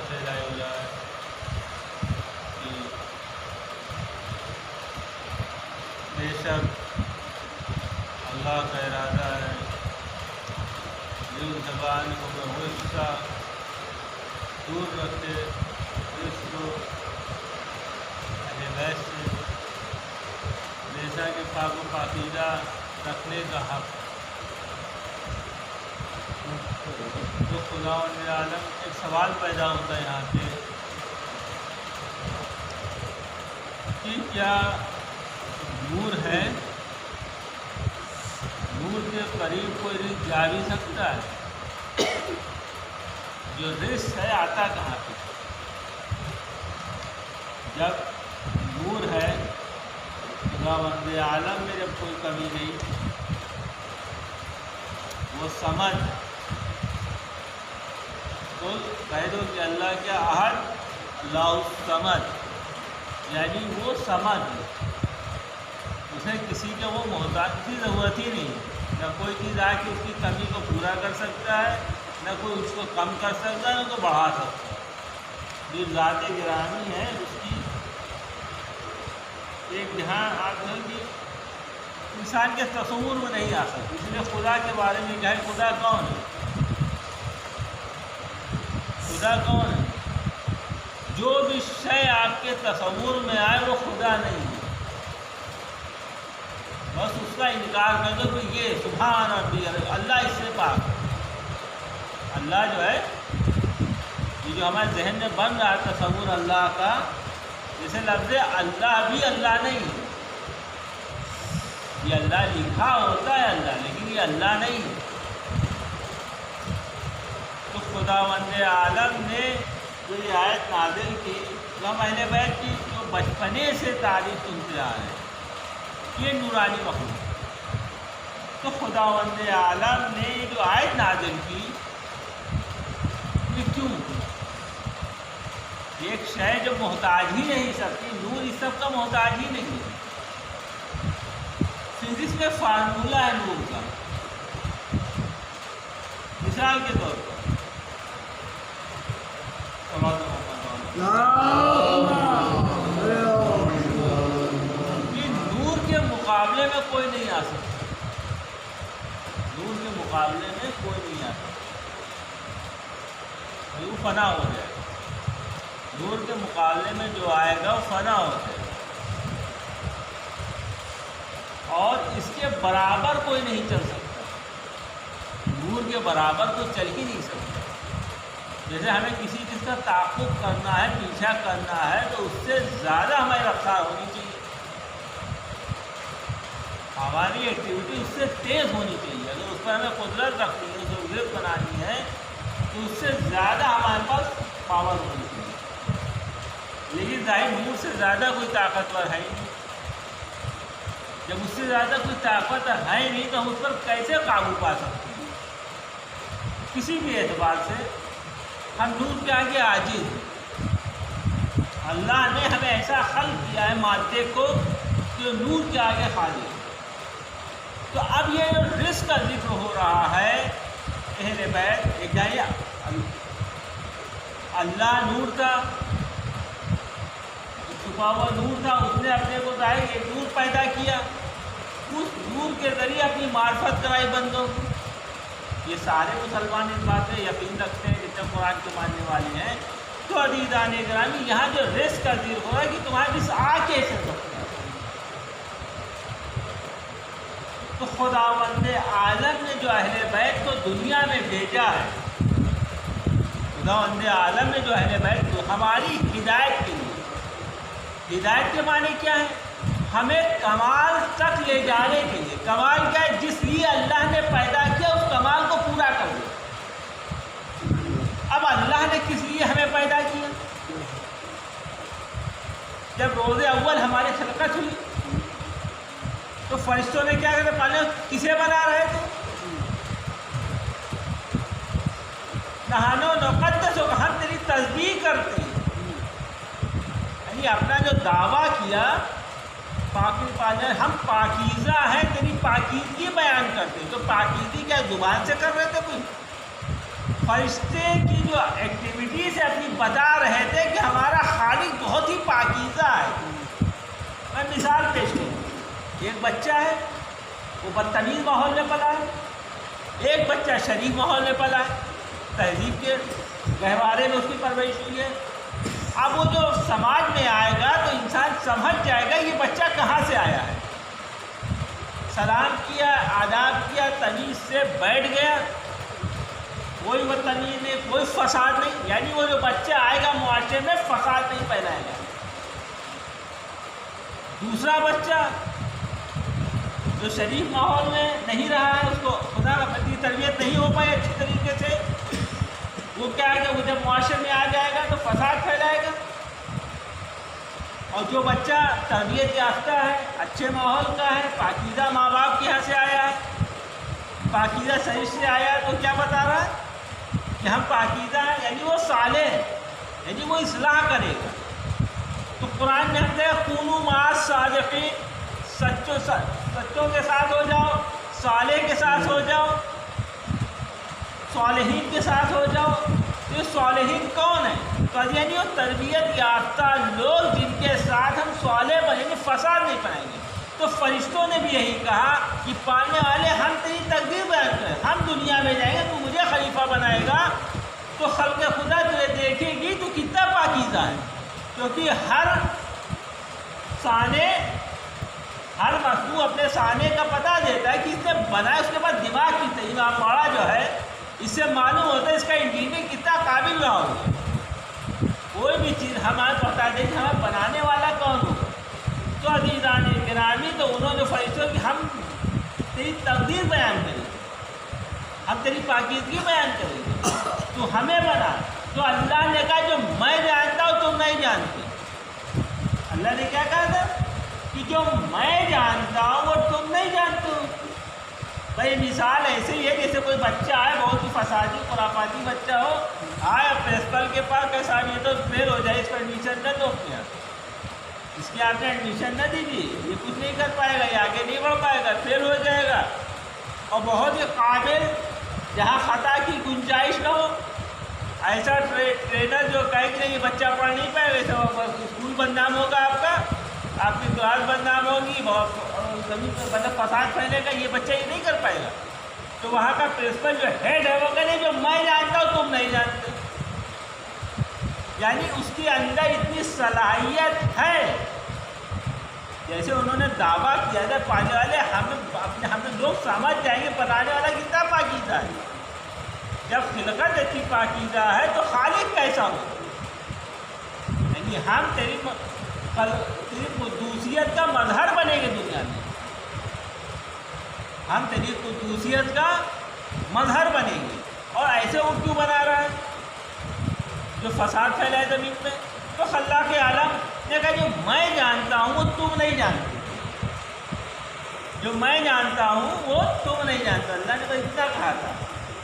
سے ظاہر ہو رہا ہے کہ بے شک اللہ کا ارادہ ہے دل زبان کو بہت دور رکھے اس کو اہل بیت سے جیسا کہ پاک و پاکیزہ رکھنے کا حق تو خدا عالم ایک سوال پیدا ہوتا ہے یہاں پہ کہ کیا نور ہے، نور کے قریب کوئی رزق جا بھی سکتا ہے؟ جو رزق ہے آتا کہاں پہ؟ جب نور ہے خداوند عالم میں جب کوئی کمی نہیں، وہ سمجھ تو کہہ دو کہ اللہ کیا احد، اللہ الصمد، یعنی وہ سمجھ اسے کسی کے وہ محتاج کی ضرورت ہی نہیں، نہ کوئی چیز آ کے اس کی کمی کو پورا کر سکتا ہے، نہ کوئی اس کو کم کر سکتا ہے، نہ کو بڑھا سکتا ہے۔ جو ذات گرامی ہے اس کی ایک جہاں آپ ہیں کہ انسان کے تصور میں نہیں آ سکتی، اس لیے خدا کے بارے میں کہا ہے خدا کون ہے؟ خدا کون ہے؟ جو بھی شے آپ کے تصور میں آئے وہ خدا نہیں ہے، بس اس کا انکار کر دو کہ یہ سبحان ربی، اللہ اس سے پاک ہے۔ اللہ جو ہے یہ جو ہمارے ذہن میں بن رہا ہے تصور اللہ کا، جیسے لفظ اللہ بھی اللہ نہیں ہے، یہ اللہ لکھا ہوتا ہے اللہ، لیکن یہ اللہ نہیں ہے۔ تو خداوند عالم نے جو یہ آیت نازل کی، جو ہم اہل بیت کی جو بچپنے سے تعریف سنتے آ رہے ہیں، یہ نورانی مخلوق، تو خداوند عالم نے جو آیت نازل کی یہ کیوں؟ ایک شے جو محتاج ہی نہیں سکتی، نور اس سب کا محتاج ہی نہیں ہے۔ فزکس میں فارمولہ ہے نور کا، مثال کے طور پر کہ نور کے مقابلے میں کوئی نہیں آ سکتا، نور کے مقابلے میں کوئی نہیں آ سکتا، وہ فنا ہو جائے گا۔ نور کے مقابلے میں جو آئے گا وہ فنا ہو جائے گا، اور اس کے برابر کوئی نہیں چل سکتا، نور کے برابر تو چل ہی نہیں سکتا۔ جیسے ہمیں کسی چیز کا تعاقب کرنا ہے، پیچھا کرنا ہے، تو اس سے زیادہ ہماری رفتار ہونی چاہیے، ہماری ایکٹیویٹی اس سے تیز ہونی چاہیے۔ اگر اس پر ہمیں قدرت رکھنی ہے، اسے وزٹ بنانی ہے، تو اس سے زیادہ ہمارے پاس پاور ہونی چاہیے۔ لیکن ظاہر نور سے زیادہ کوئی طاقتور ہے ہی نہیں، جب اس سے زیادہ کوئی طاقت ہے نہیں تو ہم اس پر کیسے قابو پا سکتے ہیں؟ کسی بھی اعتبار سے ہم نور کے آگے عاجز ہیں۔ اللہ نے ہمیں ایسا خلق کیا ہے مادے کو کہ نور کے آگے خالی ہے۔ تو اب یہ جو رزق کا ذکر ہو رہا ہے اہل بیت، ایک جائے اللہ نور تھا، چھپا ہوا نور تھا، اس نے اپنے کو ظاہر ایک نور پیدا کیا، اس نور کے ذریعے اپنی معرفت کرائی بندوں کو۔ یہ سارے مسلمان اس بات پہ یقین رکھتے ہیں جتنے قرآن کے ماننے والے ہیں۔ تو عزیزان گرامی، یہاں جو رزق کا ذکر ہو رہا ہے کہ تمہارے رزق آ کیسے سکتا ہے؟ تو خداوند عالم نے جو اہل بیت کو دنیا میں بھیجا ہے، خداوند عالم نے جو اہل بیت کو ہماری ہدایت کے لیے، ہدایت کے معنی کیا ہے؟ ہمیں کمال تک لے جانے کے لیے۔ کمال کیا ہے؟ جس لیے اللہ نے پیدا کیا اس کمال کو پورا کر دیا۔ اب اللہ نے کس لیے ہمیں پیدا کیا؟ جب روز اول ہماری خلقت ہوئی تو فرشتوں نے کیا کرتے؟ پہلے کسے بنا رہے تھے؟ نہانو نقدس ہو، ہم تیری تصدیق کرتے ہیں، یعنی اپنا جو دعویٰ کیا ہم پاکیزہ ہیں، تیری پاکیزگی بیان کرتے ہیں۔ تو پاکیزگی کیا زبان سے کر رہے تھے؟ کوئی فرشتے کی جو ایکٹیویٹیز ہے اپنی بتا رہے تھے کہ ہمارا خالق بہت ہی پاکیزہ ہے۔ میں مثال پیش کروں، ایک بچہ ہے وہ بدتمیز ماحول میں پلا ہے، ایک بچہ شریف ماحول میں پلا ہے، تہذیب کے گہوارے میں اس کی پرورش ہوئی ہے۔ اب وہ جو سماج میں آئے گا تو انسان سمجھ جائے گا یہ بچہ کہاں سے آیا ہے۔ سلام کیا، آداب کیا، تمیز سے بیٹھ گیا، کوئی بدتمیز نہیں، کوئی فساد نہیں، یعنی وہ جو بچہ آئے گا معاشرے میں فساد نہیں پھیلائے گا۔ دوسرا بچہ جو شریف ماحول میں نہیں رہا ہے، اس کو خدا کی تربیت نہیں ہو پائی اچھی طریقے سے، وہ کیا ہے کہ وہ جب معاشرے میں آ جائے گا تو فساد پھیلائے گا۔ اور جو بچہ تربیت یافتہ ہے، اچھے ماحول کا ہے، پاکیزہ ماں باپ کے یہاں سے آیا ہے، پاکیزہ شریر سے آیا ہے، تو کیا بتا رہا ہے کہ ہم پاکیزہ ہیں، یعنی وہ صالح ہے، یعنی وہ اصلاح کرے گا۔ تو قرآن میں ہم دیکھیں کونوا مع الصادقین، سچوں کے ساتھ ہو جاؤ، صالح کے ساتھ ہو جاؤ، صالحین کے ساتھ ہو جاؤ۔ یہ صالحین کون ہیں؟ تو یعنی وہ تربیت یافتہ لوگ جن کے ساتھ ہم صالح بنیں گے، فساد نہیں پائیں گے۔ تو فرشتوں نے بھی یہی کہا کہ پالنے والے ہم تیری تقدیر بیان کریں، ہم دنیا میں جائیں گے، تو مجھے خلیفہ بنائے گا، تو خلق خدا تجھے دیکھے گی تو کتنا پاکیزہ ہے، کیونکہ ہر صانع، ہر مخلوق اپنے صانع کا پتہ دیتا ہے کہ اس نے بنایا، اس کے بعد دماغ کی تجربہ پڑا جو ہے، اس سے معلوم ہوتا ہے اس کا انجینئر کتنا قابل رہا ہوگا۔ کوئی بھی چیز ہمیں بتا دے کہ ہمیں بنانے والا کون ہوگا۔ تو عزیزان گرامی، تو انہوں نے فرشتوں کہ ہم تیری تقدیر بیان کریں گے، ہم تیری پاکیزگی بیان کریں گے، تو ہمیں بنا۔ تو اللہ نے کہا جو میں جانتا ہوں تم نہیں جانتے۔ اللہ نے کیا کہا تھا کہ جو میں جانتا ہوں وہ تم نہیں جانتے ہو۔ بھائی مثال ایسے ہی ہے جیسے کوئی بچہ آئے، بہت ہی فسادی خرافاتی بچہ ہو، آئے پرنسپل کے پاس کہ صاحب یہ تو فیل ہو جائے، اس کو ایڈمیشن نہ دو، کیا اس کی آپ نے ایڈمیشن نہ دیجیے، یہ کچھ نہیں کر پائے گا، یہ آگے نہیں بڑھ پائے گا، فیل ہو جائے گا۔ اور بہت ہی قابل، جہاں خطا کی گنجائش نہ ہو، ایسا ٹرینر جو کہے کہ یہ بچہ پڑھ نہیں پائے گا، ایسا اسکول بدنام ہوگا، آپ کی کلاس بدنام ہوگی، زمین پر مطلب فساد پھیلے گا، یہ بچہ یہ نہیں کر پائے گا۔ تو وہاں کا پرنسپل جو ہیڈ ہے وہ کہے جو میں جانتا ہوں تم نہیں جانتے، یعنی اس کے اندر اتنی صلاحیت ہے۔ جیسے انہوں نے دعویٰ کیا تھا پانے والے ہمیں لوگ سمجھ جائیں گے بتانے والا کتنا پاکیزہ ہے۔ جب خلقت اتنی پاکیزہ ہے تو خالق کیسا ہو، یعنی ہم تیری قدوسیت کا مظہر بنیں گے دنیا میں، ہم تیری قدوسیت کا مظہر بنیں گے۔ اور ایسے وہ کیوں بنا رہا ہے جو فساد پھیلا ہے زمین میں؟ تو خلاق عالم نے کہا جو میں جانتا ہوں وہ تم نہیں جانتے، جو میں جانتا ہوں وہ تم نہیں جانتے۔ اللہ نے تو اتنا کہا تھا۔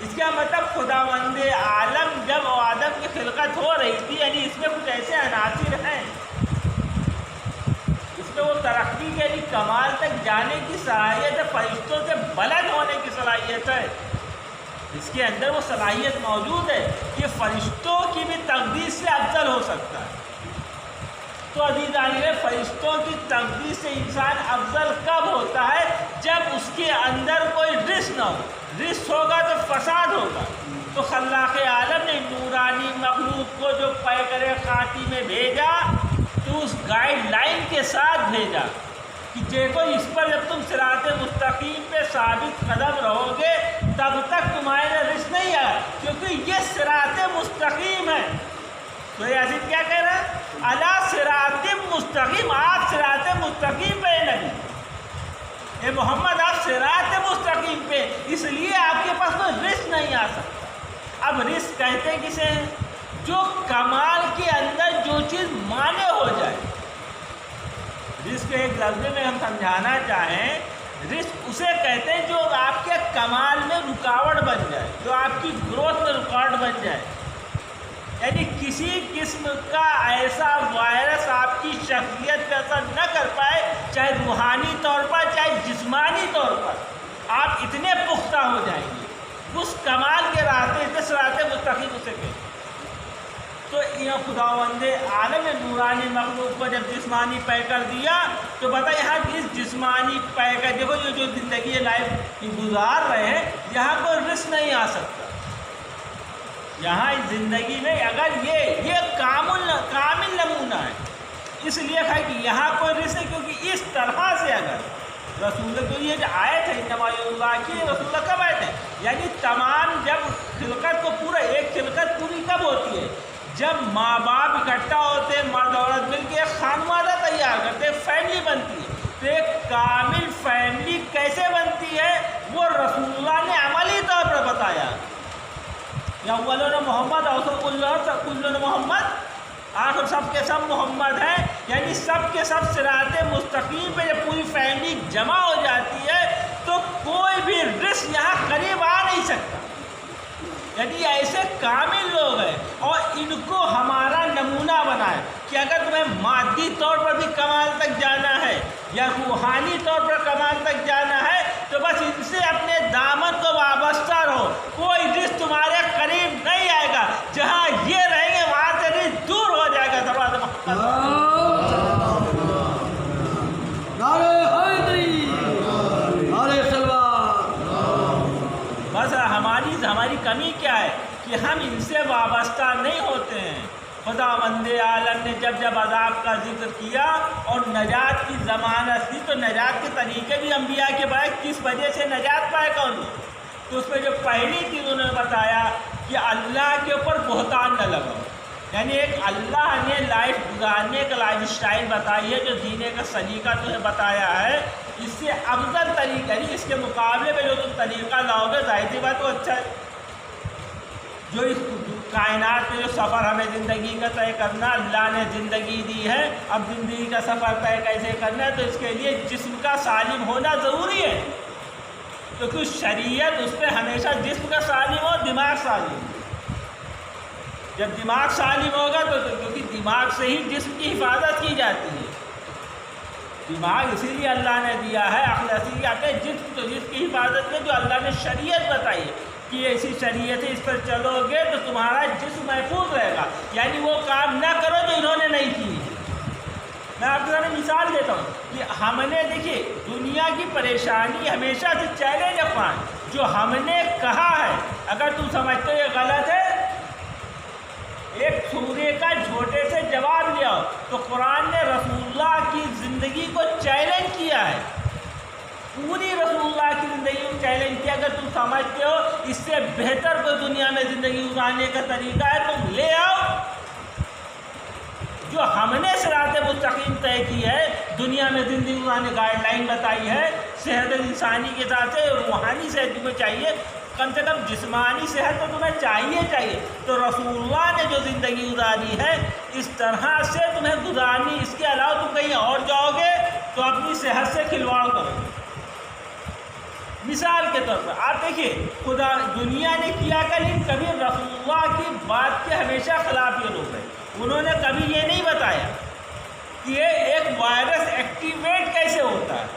اس کا مطلب خداوند عالم جب آدم کی خلقت ہو رہی تھی، یعنی اس میں کچھ ایسے عناصر ہیں، اس میں وہ ترقی کے لیے کمال تک جانے کی صلاحیت ہے، فرشتوں سے بلند ہونے کی صلاحیت ہے، اس کے اندر وہ صلاحیت موجود ہے کہ فرشتوں کی بھی تقدیر سے افضل ہو سکتا ہے۔ تو عزیزان فرشتوں کی تقدیر سے انسان افضل کب ہوتا ہے؟ جب اس کے اندر کوئی رس نہ ہو، رس ہوگا تو فساد ہوگا۔ تو خلاق عالم نے نورانی مخلوق کو جو پیکر خاکی میں بھیجا تو اس گائیڈ لائن کے ساتھ بھیجا کہ دیکھو اس پر جب تم صراط مستقیم پہ ثابت قدم رہو گے تب تک تمہارے رزق نہیں آئے، کیونکہ یہ صراط مستقیم ہے۔ تو یاسین کیا کہہ رہا ہے؟ علی صراط مستقیم، آپ صراط مستقیم پہ نبی، اے محمد آپ صراط مستقیم پہ، اس لیے آپ کے پاس کوئی رزق نہیں آ سکتا۔ اب رزق کہتے کسے ہیں؟ جو کمال کے اندر جو چیز مانے ہو جائے۔ رزق ایک لفظ میں ہم سمجھانا چاہیں، رزق اسے کہتے ہیں جو آپ کے کمال میں رکاوٹ بن جائے، جو آپ کی گروتھ میں رکاوٹ بن جائے، یعنی کسی قسم کا ایسا وائرس آپ کی شخصیت پہ اثر نہ کر پائے، چاہے روحانی طور پر چاہے جسمانی طور پر، آپ اتنے پختہ ہو جائیں گے، اس کمال کے راستے جس راستے مستقیم اسے کہ تو یہ خداوند عالم نورانی مخلوق کو جب جسمانی پے کر دیا تو بتا یہاں اس جسمانی پے کر دیکھو یہ جو زندگی لائف گزار رہے ہیں یہاں کوئی رزق نہیں آ سکتا. یہاں اس زندگی میں اگر یہ کامل نمونہ ہے اس لیے ہے کہ یہاں کوئی رزق نہیں کیونکہ اس طرح سے اگر رسول کو یہ جو آئے تھے انما اللہ کی رسول کب آئے تھے یعنی تمام جب خلقت کو پورا ایک خلقت پوری کب ہوتی ہے جب ماں باپ اکٹھا ہوتے ہیں مرد عورت مل کے ایک خانوادہ تیار کرتے ہیں فیملی بنتی ہے. تو ایک کامل فیملی کیسے بنتی ہے وہ رسول اللہ نے عملی طور پر بتایا. یا اولون محمد اوسط کلون محمد آخر سب کے سب محمد ہیں یعنی سب کے سب صراط مستقیم پہ جب پوری فیملی جمع ہو جاتی ہے تو کوئی بھی رزق یہاں قریب آ نہیں سکتا. یعنی ایسے کامل لوگ ہیں اور ان کو ہمارا نمونہ بنائے کہ اگر تمہیں مادی طور پر بھی کمال تک جانا ہے یا روحانی طور پر کمال تک جانا ہے تو بس ان سے اپنے دامن کو وابستہ رہو. کوئی رزق تمہارے قریب نہیں آئے گا جہاں یہ رہیں گے وہاں سے رزق دور ہو جائے گا. دروازہ بس ہماری کمی کیا ہے کہ ہم ان سے وابستہ نہیں ہوتے ہیں. خداوند عالم نے جب عذاب کا ذکر کیا اور نجات کی ضمانت دی تو نجات کے طریقے بھی انبیاء کے بعد کس وجہ سے نجات پائے کون تو اس میں جو پہلی چیز انہوں نے بتایا کہ اللہ کے اوپر بہتان نہ لگاؤ. یعنی ایک اللہ نے لائف گزارنے کا لائف اسٹائل بتائی ہے جو جینے کا سلیقہ تمہیں بتایا ہے اس سے افضل طریقہ یعنی اس کے مقابلے میں جو تم طریقہ لاؤ گے ظاہر سی بات تو اچھا ہے. جو اس کائنات میں جو سفر ہمیں زندگی کا طے کرنا اللہ نے زندگی دی ہے اب زندگی کا سفر طے کیسے کرنا ہے تو اس کے لیے جسم کا سالم ہونا ضروری ہے. تو کچھ شریعت اس پہ ہمیشہ جسم کا سالم ہو دماغ سالم. جب دماغ سالم ہوگا تو کیونکہ دماغ سے ہی جسم کی حفاظت کی جاتی ہے. دماغ اسی لیے اللہ نے دیا ہے عقل اسی آپ نے جسم تو جسم کی حفاظت میں جو اللہ نے شریعت بتائی ہے کہ ایسی شریعت اس پر چلو گے تو تمہارا جسم محفوظ رہے گا. یعنی وہ کام نہ کرو جو انہوں نے نہیں کی. میں آپ کے سامنے مثال دیتا ہوں کہ ہم نے دیکھیے دنیا کی پریشانی ہمیشہ سے چیلنج افغان جو ہم نے کہا ہے اگر تم سمجھتے ہو یہ غلط ہے ایک سورے کا جھوٹے سے جواب لیا تو قرآن نے رسول اللہ کی زندگی کو چیلنج کیا ہے. پوری رسول اللہ کی زندگی کو چیلنج کیا اگر تم سمجھتے ہو اس سے بہتر کوئی دنیا میں زندگی گزارنے کا طریقہ ہے تم لے آؤ. جو ہم نے صراط مستقیم طے کی ہے دنیا میں زندگی گزارنے گائیڈ لائن بتائی ہے صحت انسانی کے ساتھ سے روحانی صحت تمہیں چاہیے کم سے کم جسمانی صحت تو تمہیں چاہیے. تو رسول اللہ نے جو زندگی گزاری ہے اس طرح سے تمہیں گزارنی. اس کے علاوہ تم کہیں اور جاؤ گے تو اپنی صحت سے کھلواڑ کرو. مثال کے طور پر آپ دیکھیے خدا دنیا نے کیا کہ کبھی رسول اللہ کی بات کے ہمیشہ خلاف یہ لوگ ہیں. انہوں نے کبھی یہ نہیں بتایا کہ یہ ایک وائرس ایکٹیویٹ کیسے ہوتا ہے.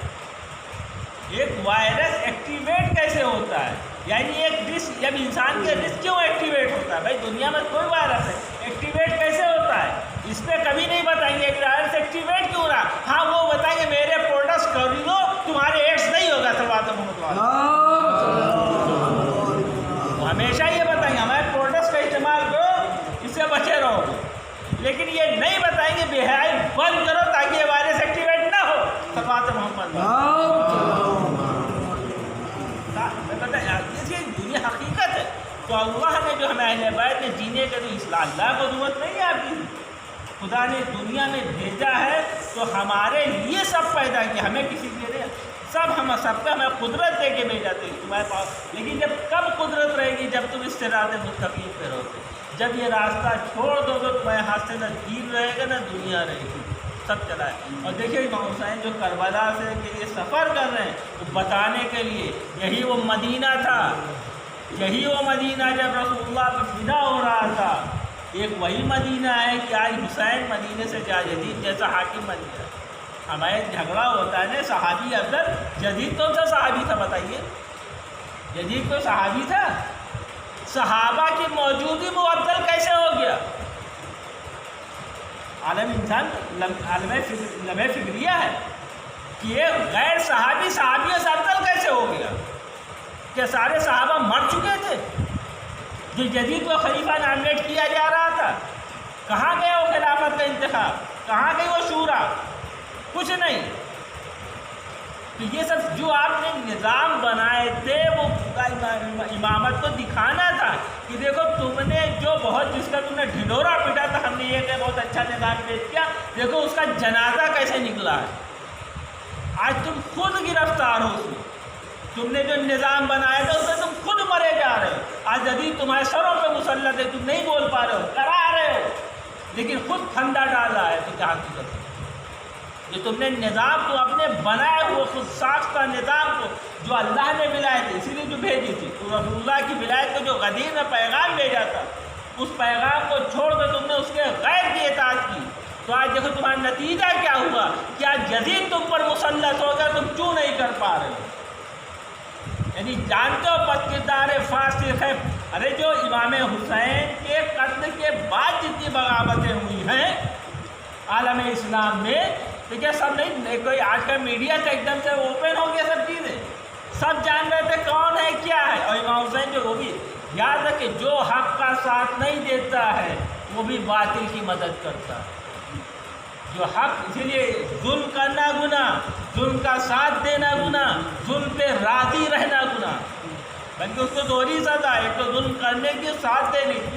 ایک وائرس ایکٹیویٹ کیسے ہوتا ہے یعنی ایک ڈسک جب انسان کے ڈسک کیوں ایکٹیویٹ ہوتا ہے بھائی دنیا میں کوئی وائرس ہے ایکٹیویٹ کیسے ہوتا ہے اس پہ کبھی نہیں بتائیں گے وائرس ایکٹیویٹ کیوں رہا. ہاں وہ بتائیں گے میرے پروڈکٹس خریدو تمہارے ایڈس نہیں ہوگا صلوات محمد ہمیشہ یہ بتائیں گے ہمارے پروڈکٹس کا استعمال کرو اس سے بچے رہو گے. لیکن یہ نہیں بتائیں گے بے حیائی بند کرو تاکہ یہ وائرس ایکٹیویٹ نہ ہو. صلوات محمد دنیا حقیقت ہے. تو اللہ نے جو ہمیں اہل بیت میں جینے کے تو اصلاح اللہ کو ضرورت نہیں ہے آپ کی. خدا نے دنیا میں بھیجا ہے تو ہمارے لیے سب پیدا کیا ہمیں کسی کے لیے سب ہم سب کا ہمیں قدرت دے کے بھیجا تھے تمہارے پاس. لیکن جب کب قدرت رہے گی جب تم اس صراط مستقیم پہ رہو گے. جب یہ راستہ چھوڑ دو گے تمہارے ہاتھ سے نہ دین رہے گا نہ دنیا رہے گی سب چلا ہے. اور دیکھیے امام حسین جو کربلا سے کے لیے سفر کر رہے ہیں تو بتانے کے لیے یہی وہ مدینہ تھا یہی وہ مدینہ جب رسول اللہ پہ فدا ہو رہا تھا. ایک وہی مدینہ ہے کہ آج حسین مدینے سے جدید جیسا حاکم بن گیا. ہمارے جھگڑا ہوتا ہے نا صحابی افضل جدید کون سا صحابی تھا بتائیے. یزید کوئی صحابی تھا؟ صحابہ کی موجودگی میں افضل کیسے ہو گیا؟ عالم انسان لمحہ فکریہ ہے کہ یہ غیر صحابی صحابیوں سے افضل کیسے ہو گیا؟ کہ سارے صحابہ مر چکے تھے؟ جو یزید کو خلیفہ نامنیٹ کیا جا رہا تھا، کہاں گیا وہ خلافت کا انتخاب؟ کہاں گئی وہ شورا؟ کچھ نہیں۔ تو یہ سب جو آپ نے نظام بنائے تھے وہ امامت کو دکھانا تھا کہ دیکھو تم نے جو بہت جس کا تم نے ڈھنڈورا پیٹا تھا، ہم نے یہ کہ بہت اچھا نظام پیش کیا، دیکھو اس کا جنازہ کیسے نکلا ہے۔ آج تم خود گرفتار ہو اس میں، تم نے جو نظام بنایا تھا اس میں تم خود مرے جا رہے ہو۔ آج جدید تمہارے سروں پہ مسلط ہے، تم نہیں بول پا رہے ہو، کرا رہے ہو، لیکن خود پھندا ڈالا ہے۔ تو کیا حقیقت ہے؟ جو تم نے نظام تو اپنے بنائے ہوئے خود ساختہ نظام کو جو اللہ نے ولایت اسی لیے جو بھیجی تھی، تو رسول اللہ کی ولایت کو جو غدیر میں پیغام بھیجا تھا، اس پیغام کو چھوڑ کر تم نے اس کے غیر کی اطاعت کی، تو آج دیکھو تمہارا نتیجہ کیا ہوا کہ آج یزید تم پر مسلط ہو گیا، تم کیوں نہیں کر پا رہے ہو؟ یعنی جانتے ہو بد کردار فاسق ہے۔ ارے جو امام حسین کے قتل کے بعد جتنی بغاوتیں ہوئی ہیں عالم اسلام میں، تو کیا سب نہیں؟ کوئی آج کا میڈیا سے ایک دم سے اوپن ہو گیا سب چیزیں، سب جان رہے تھے کون ہے کیا ہے۔ اور امام حسین جو وہ بھی یاد رکھے، جو حق کا ساتھ نہیں دیتا ہے وہ بھی باطل کی مدد کرتا ہے۔ جو حق، اسی لیے ظلم کرنا گناہ، ظلم کا ساتھ دینا گناہ، ظلم پہ راضی رہنا گناہ، بلکہ اس کو دوہری سزا، ایک تو ظلم کرنے کی، ساتھ دینے کی،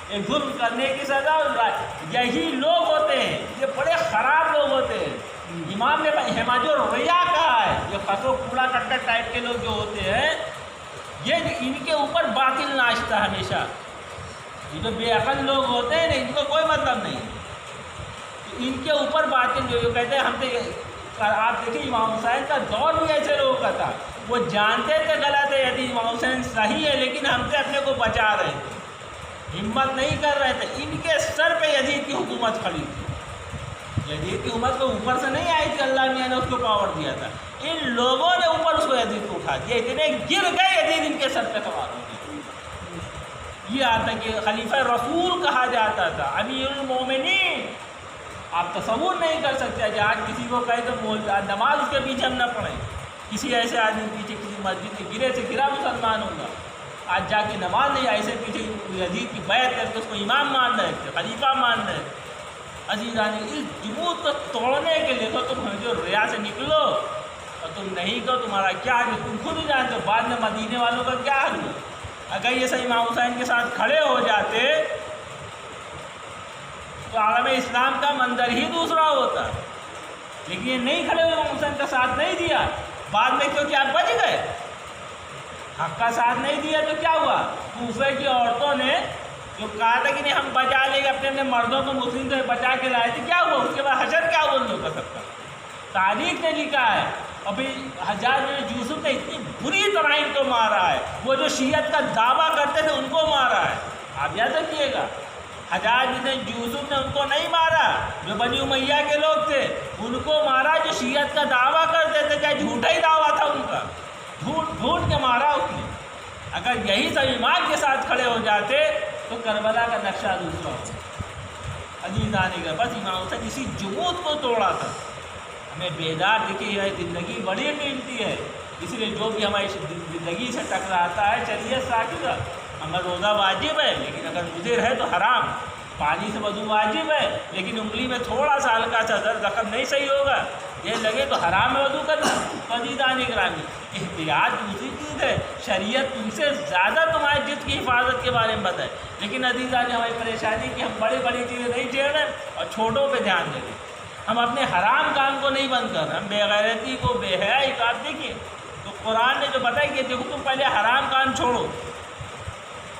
ایک ظلم کرنے کی سزا۔ اور یہی لوگ ہوتے ہیں، یہ بڑے خراب لوگ ہوتے ہیں۔ امام نے ہماج الریا کہا ہے، یہ خسو کوڑا کٹر ٹائپ کے لوگ جو ہوتے ہیں، یہ ان کے اوپر باطل ناشتا ہمیشہ۔ یہ جو بے عقل لوگ ہوتے ہیں نا، ان کو کوئی مطلب نہیں، ان کے اوپر باطل جو کہتے ہیں ہم سے۔ آپ دیکھیں امام حسین کا دور بھی ایسے لوگوں کا تھا، وہ جانتے تھے غلط ہے، یدی امام حسین صحیح ہے، لیکن ہم سے اپنے کو بچا رہے تھے، ہمت نہیں کر رہے تھے۔ ان کے سر پہ یزید کی حکومت کھڑی تھی، یزید کی حکومت کو اوپر سے نہیں آئی تھی، اللہ میاں نے اس کو پاور دیا تھا، ان لوگوں نے اوپر اس کو یزید کو اٹھا دیا، اتنے گر گئے یزید ان کے سر پہ سوار ہو گئے۔ یہ آتا کہ خلیفہ رسول کہا جاتا تھا، امیر المومنین۔ آپ تصور نہیں کر سکتے کہ آج کسی کو کہے تو نماز اس کے پیچھے ہم نہ پڑھیں، کسی ایسے آدمی پیچھے کسی مسجد میں گرے سے گرا مسلمان ہوگا، آج جا کے نماز نہیں، ایسے پیچھے یزید کی بیعت کر کے اس کو امام مان رہے تھے، خلیفہ مان رہے تھے۔ عزیزان، اس جمود کو توڑنے کے لیے تو تم جو ریا سے نکلو، اور تم نہیں کرو، تمہارا کیا حال ہے تم خود ہی جانتے ہو۔ بعد میں مدینے والوں کا کیا حال ہوا؟ اگر یہ سب امام حسین کے ساتھ کھڑے ہو جاتے تو عالم اسلام کا منظر ہی دوسرا ہوتا، لیکن یہ نہیں کھڑے ہوئے، امام حسین کا ساتھ نہیں دیا۔ بعد میں کیونکہ آپ بچ گئے، حق کا ساتھ نہیں دیا تو کیا ہوا؟ کوفے کی عورتوں نے جو کہا تھا کہ نہیں ہم بچا لیں گے اپنے مردوں کو، مسلم سے بچا کے لائے تھے، کیا ہوا؟ اس کے بعد حشر کیا ہوا ان لوگوں کا؟ سب کا تاریخ نے لکھا ہے۔ اور پھر حجاج بن یوسف نے اتنی بری طرح ان کو مارا ہے، وہ جو شیعت کا دعویٰ کرتے تھے ان کو مارا ہے۔ آپ یاد رکھیے گا، حجاج بن یوسف نے ان کو نہیں مارا، جو بنی امیہ کے لوگ تھے ان کو مارا، جو شیعت کا دعویٰ کرتے تھے، کیا جھوٹا ہی دعویٰ تھا ان کا، ڈھونڈ کے مارا اس نے۔ اگر یہی سب امام کے ساتھ کھڑے ہو جاتے تو کربلا کا نقشہ دوسرا ہوتا۔ عزیزان کا بس امام حسین اسی جمود کو توڑا تھا۔ ہمیں بیدار دیکھیے، یہ زندگی بڑی قیمتی ہے، اس لیے جو بھی ہماری زندگی سے ٹکراتا ہے چلیے ساکت، اگر روزہ واجب ہے لیکن اگر مضر ہے تو حرام، پانی سے وضو واجب ہے لیکن انگلی میں تھوڑا سا ہلکا سا درد زخم نہیں صحیح ہوگا، یہ لگے تو حرام میں وضو کرنا۔ عزیزان گرامی، احتیاط دوسری چیز ہے، شریعت تم سے زیادہ تمہارے جسم کی حفاظت کے بارے میں بتائے، لیکن عزیزان ہماری پریشانی کہ ہم بڑی بڑی چیزیں نہیں جھیل رہے اور چھوٹوں پہ دھیان دے رہے، ہم اپنے حرام کام کو نہیں بند کر رہے، ہم بے غیرتی کو، بے حیائی کو۔ آپ دیکھیے تو قرآن نے جو بتایا کہ دیکھو تم پہلے حرام کام چھوڑو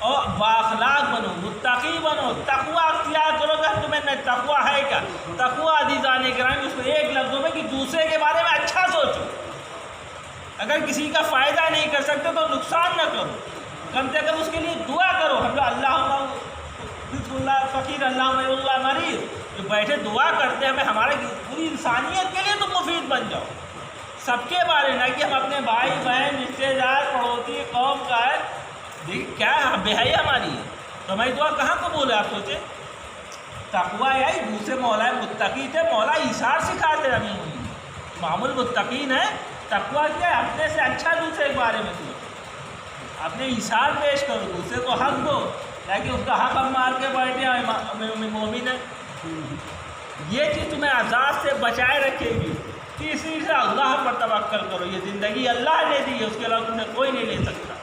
اور بااخلاق بنو، متقی بنو، تقوی اختیار کرو گا، تمہیں نہ تقوی ہے کیا؟ تقوی عزیزان کرام اس کو ایک لفظوں میں کہ دوسرے کے بارے میں اچھا سوچو، اگر کسی کا فائدہ نہیں کر سکتے تو نقصان نہ کرو، کم سے کم اس کے لیے دعا کرو۔ ہم لوگ اللہم بسم اللہ فقیر اللہم اللہ مریض جو بیٹھے دعا کرتے ہیں، ہمیں ہمارے پوری انسانیت کے لیے تم مفید بن جاؤ، سب کے بارے میں، نہ کہ ہم اپنے بھائی بہن رشتے دار پڑوسی قوم کا ہے. دیکھیے کیا بے حیائی ہماری ہے. تو ہماری دعا کہاں قبول ہے آپ سوچیں. تقویٰ ہے دوسرے مولا متقی تھے، مولا ایثار سکھاتے رہے ہوئی امام المتقین ہے. تقویٰ کیا ہے؟ اپنے سے اچھا دوسرے کے بارے میں سوچو، اپنے ایثار پیش کرو، دوسرے کو حق دو، لیکن اس کا حق ہم مار کے بیٹھے ہیں مومن ہے. یہ چیز تمہیں عذاب سے بچائے رکھے گی. تیسری سے اللہ پر توکل کرو. یہ زندگی اللہ نے دی ہے، اس کے علاوہ تمہیں کوئی نہیں لے سکتا.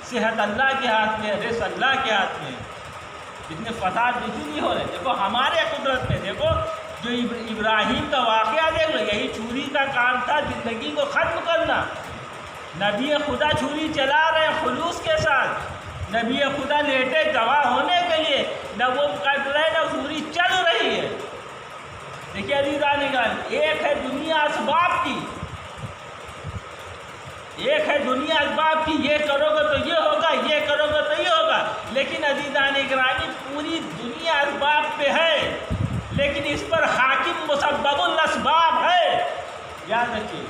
صحت اللہ کے ہاتھ میں، رزق اللہ کے ہاتھ میں. اتنے فساد نہیں ہو رہے. دیکھو ہمارے قدرت میں، دیکھو جو ابراہیم کا واقعہ دیکھ لو، یہی چھری کا کام تھا، زندگی کو ختم کرنا. نبی خدا چھری چلا رہے ہیں خلوص کے ساتھ. نبی خدا لیٹے گواہ ہونے کے لیے، نہ وہ کٹ رہے نہ چھری چل رہی ہے. دیکھیے عزیزان گرامی، ایک ہے دنیا اسباب کی، ایک ہے دنیا اسباب کی. یہ کرو گے تو یہ ہوگا، یہ کرو گے تو یہ ہوگا. لیکن عزیزان گرامی پوری دنیا اسباب پہ ہے، لیکن اس پر حاکم مسبب الاسباب ہے. یاد رکھیے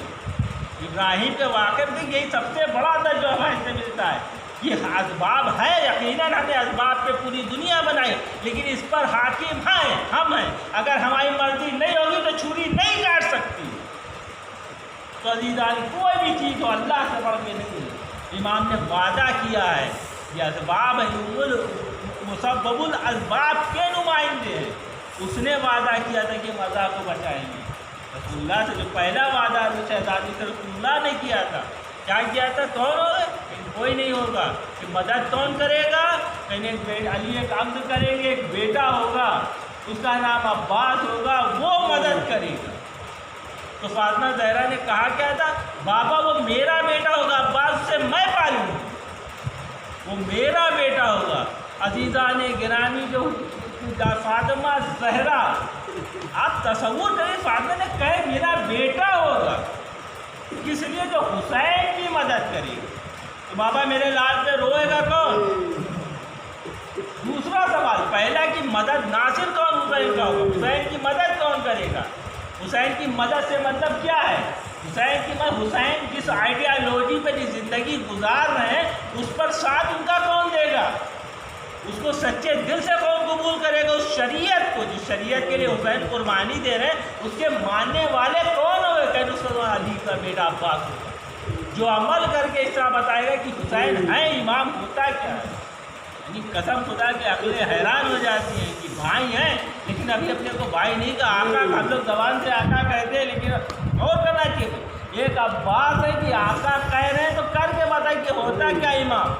ابراہیم کے واقعے میں یہی سب سے بڑا درجہ ہمیں سے ملتا ہے. یہ اسباب ہے، یقیناً ہم نے اسباب پہ پوری دنیا بنائی، لیکن اس پر حاکم ہیں ہم ہیں. اگر ہماری مرضی نہیں ہوگی تو چھری نہیں کاٹ سکتی. تو عزیزان کوئی بھی چیز ہو اللہ سے بڑھ کے نہیں ہے. امام نے وعدہ کیا ہے، یہ اسباب ہیں، مسبب الاسباب کے نمائندے ہیں. اس نے وعدہ کیا تھا کہ مزہ کو بچائیں گے. رسول اللہ سے جو پہلا وعدہ شہزادی سے رسول اللہ نے کیا تھا، کیا کیا تھا؟ کون ہوگا؟ کوئی نہیں ہوگا. کہ مدد کون کرے گا؟ علی ایک عمد کریں گے، ایک بیٹا ہوگا، اس کا نام عباس ہوگا، وہ مدد کرے گا. تو فاطمہ زہرا نے کہا کیا تھا؟ بابا وہ میرا بیٹا ہوگا، عباس سے میں پالوں گا، وہ میرا بیٹا ہوگا. عزیزان گرامی جو فاطمہ زہرا، آپ تصور کریں فاطمہ نے کہے میرا بیٹا ہوگا، کس لیے؟ جو حسین کی مدد کرے گا. تو بابا میرے لال پہ روئے گا کون؟ دوسرا سوال، پہلا کی مدد ناصر کون حسین کا ہوگا، حسین کی مدد کون کرے گا؟ حسین کی مدد سے مطلب کیا ہے؟ حسین کی مدد، حسین جس آئیڈیالوجی پہ جس زندگی گزار رہے ہیں اس پر ساتھ ان کا کون دے گا؟ اس کو سچے دل سے کون قبول کرے گا؟ اس شریعت کو، جس شریعت کے لیے حسین قربانی دے رہے ہیں، اس کے ماننے والے کون ہوئے؟ کہ نصرت علی کا بیٹا عباس ہوگا، جو عمل کر کے اس طرح بتائے گا کہ حسین ہے امام ہوتا کیا ہے. یعنی قسم خدا کے عقلیں حیران ہو جاتی ہیں کہ بھائی ہیں لیکن ابھی اپنے کو بھائی نہیں کہا. آقا ہم لوگ زبان سے آقا کہتے ہیں، لیکن غور کرنا چاہیے. ایک عباس ہے کہ آقا کہہ رہے ہیں تو کر کے بتائیں کہ ہوتا کیا امام.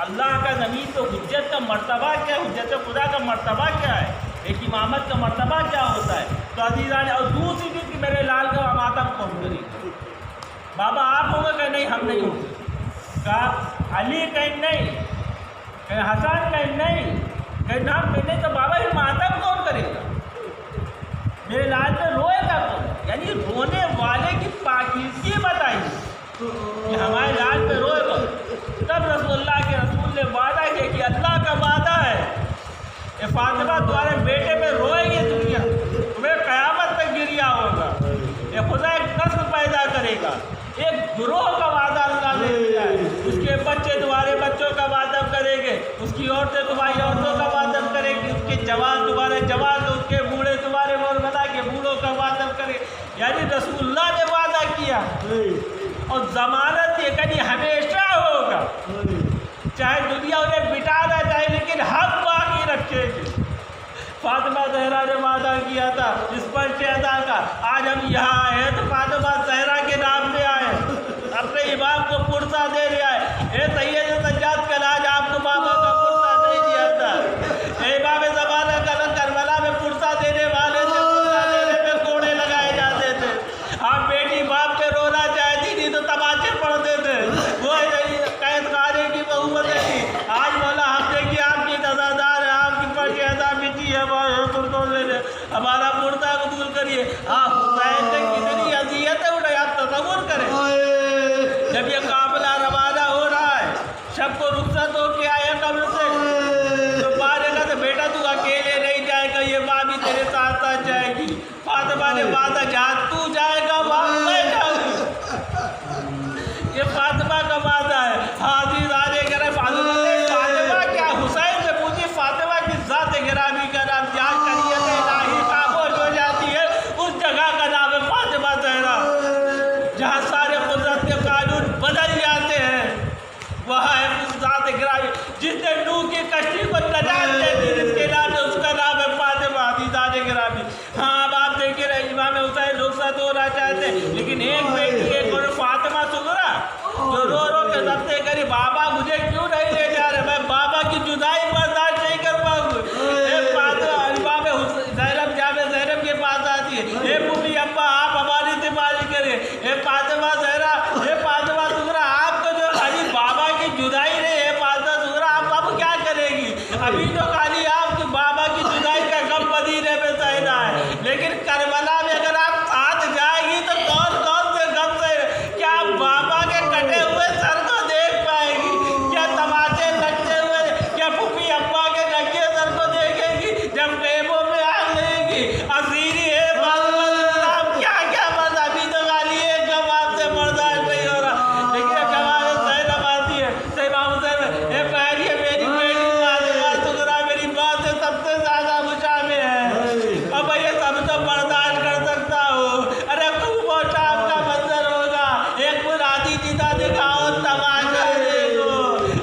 اللہ کا زمین تو حجت کا مرتبہ کیا، حجت خدا کا مرتبہ کیا ہے، ایک امامت کا مرتبہ کیا ہوتا ہے. تو عزیزان، اور دوسری چیز کہ میرے لال کا ماتم کون کرے گا؟ بابا آپ ہوں گے کہ نہیں؟ ہم نہیں ہوں گے. کہا علی کہیں نہیں، کہیں حسن کہیں نہیں، کہیں نام کہیں نہیں. تو بابا یہ ماتم کون کرے گا؟ میرے لال پہ روئے گا کون؟ یعنی رونے والے کی پاکیزگی بتائیے کہ ہمارے لال پہ روئے گا. تب رسول اللہ کے رسول نے وعدہ کیا کہ اللہ کا وعدہ ہے کہ فاطمہ تمہارے بیٹے پہ روئے گی دنیا، تمہیں قیامت تک گریا ہوگا. یہ خدا ایک نسل پیدا کرے گا، ایک گروہ کا وعدہ اللہ نے دیا ہے. اس کے بچے تمہارے بچوں کا وعدہ کریں گے، اس کی عورتیں تمہاری عورتوں کا وعدہ کریں گی، اس کے جوان تمہارے جوان، اس کے بوڑھے تمہارے مولا کے بوڑھوں کا وعدہ کریں. یعنی رسول اللہ نے وعدہ کیا اور ضمانت یہ کہ ہمیشہ ہوگا، چاہے دنیا انہیں مٹا نہ جائے لیکن حق باقی رکھے گی. فاطمہ زہرا نے وعدہ کیا تھا اس پر شہدا کا. آج ہم یہاں آئے ہیں تو فاطمہ زہرا کے نام پہ آئے، اپنے امام کو پرسہ دے رہے آئے. اے سید سجاد کل آج آپ کو بابا کا پرسہ نہیں دیا تھا. اے امام زمانہ کل کربلا میں پرسہ دینے والے تھے، پرسہ دینے پہ کوڑے لگائے جاتے تھے. آپ بیٹی باپ پہ رونا چاہتی تھی تو تماچے پڑتے تھے، وہ قید خانے کی بہوت تھی. آج مولا ہم دیکھیے آپ کی تزادار ہے، آپ کی پرشہدا بیٹی ہے، ہمارا پرسہ قبول کریے. آپ حسین نے کتنی اذیتیں اٹھائی، آپ تصور کریں. جب یہ قافلہ روانہ ہو رہا ہے، شب کو رخصت ہو کے آئے قبر سے، تو ماں نے کہا بیٹا تو اکیلے نہیں جائے گا، یہ ماں بھی تیرے ساتھ ساتھ جائے گی. فاطمہ نے وعدہ جہاں تو جائے گا وہاں میں جاؤں گی. عورت ہونا چاہتے ہیں، لیکن ایک بیٹی ایک اور فاطمہ سغرا جو رو رو کے ضبطے کری بابا مجھے کیوں نہیں لے جا رہے، میں بابا کی جدائی برداشت نہیں کر پاؤں گی۔ ایک فاطمہ امام زینب جامع زینب کے پاس آتی ہے، اے پھوپھی ابا آپ ہماری سفارش کریں، اے فاطمہ زہرا اے فاطمہ سغرا آپ کو جو خالی بابا کی جدائی نہیں ہے، فاطمہ سغرا آپ اب کیا کرے گی؟ ابھی تو خالی آپ کی بابا کی جدائی کا غم مدینے میں سہنا ہے، لیکن کربلا میں اگر آپ ساتھ جائے گی تو کون کون سے غم سے، کیا آپ بابا کے کٹے ہوئے سر کو دیکھ پائے گی؟ کیا تماچے لگتے ہوئے، کیا پھوپھی ابا کے ننگے سر کو دیکھے گی جب ٹیبوں میں آگ لگے گی؟ اسیری ہے فاطمہ زہرا، آپ کیا کیا بس ابھی تو خالی ایک غم آپ سے برداشت نہیں ہو رہا، لیکن جب زینب آتی ہے امام حسین اے پہلی میری بیٹی فاطمہ سغرا میری بات سے سب سے زیادہ مشابہ ہے، اب یہ سب تو برداشت کر سکتا ہوں، ارے خوب و شام کا منظر ہوگا، ایک منادی ندا دکھاؤ تماشا دیکھو،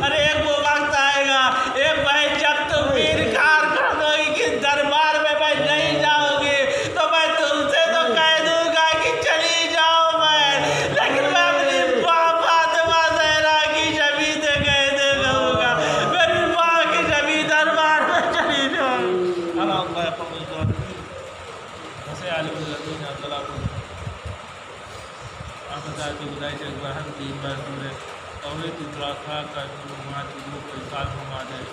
ارے ایک وہ وقت آئے گا اے بھائی جب تم پیر کار کر دو گی کہ دربار میں میں نہیں جاؤں گی تو میں تم سے تو کہہ دوں گا کہ چلی جاؤ میں، لیکن میں اپنی ماں فاطمہ زہرا کی شبی سے کہہ دے کہوں گا میری ماں کی شبی دربار میں چلی جاؤں۔ اللہ یقوم الظالمین وسع علی الذین ظلموا احمد آیت گزارش اکبر ہم 3 بار سورہ توحید اتراکھا کا معاہد کو ارسال فرما دے۔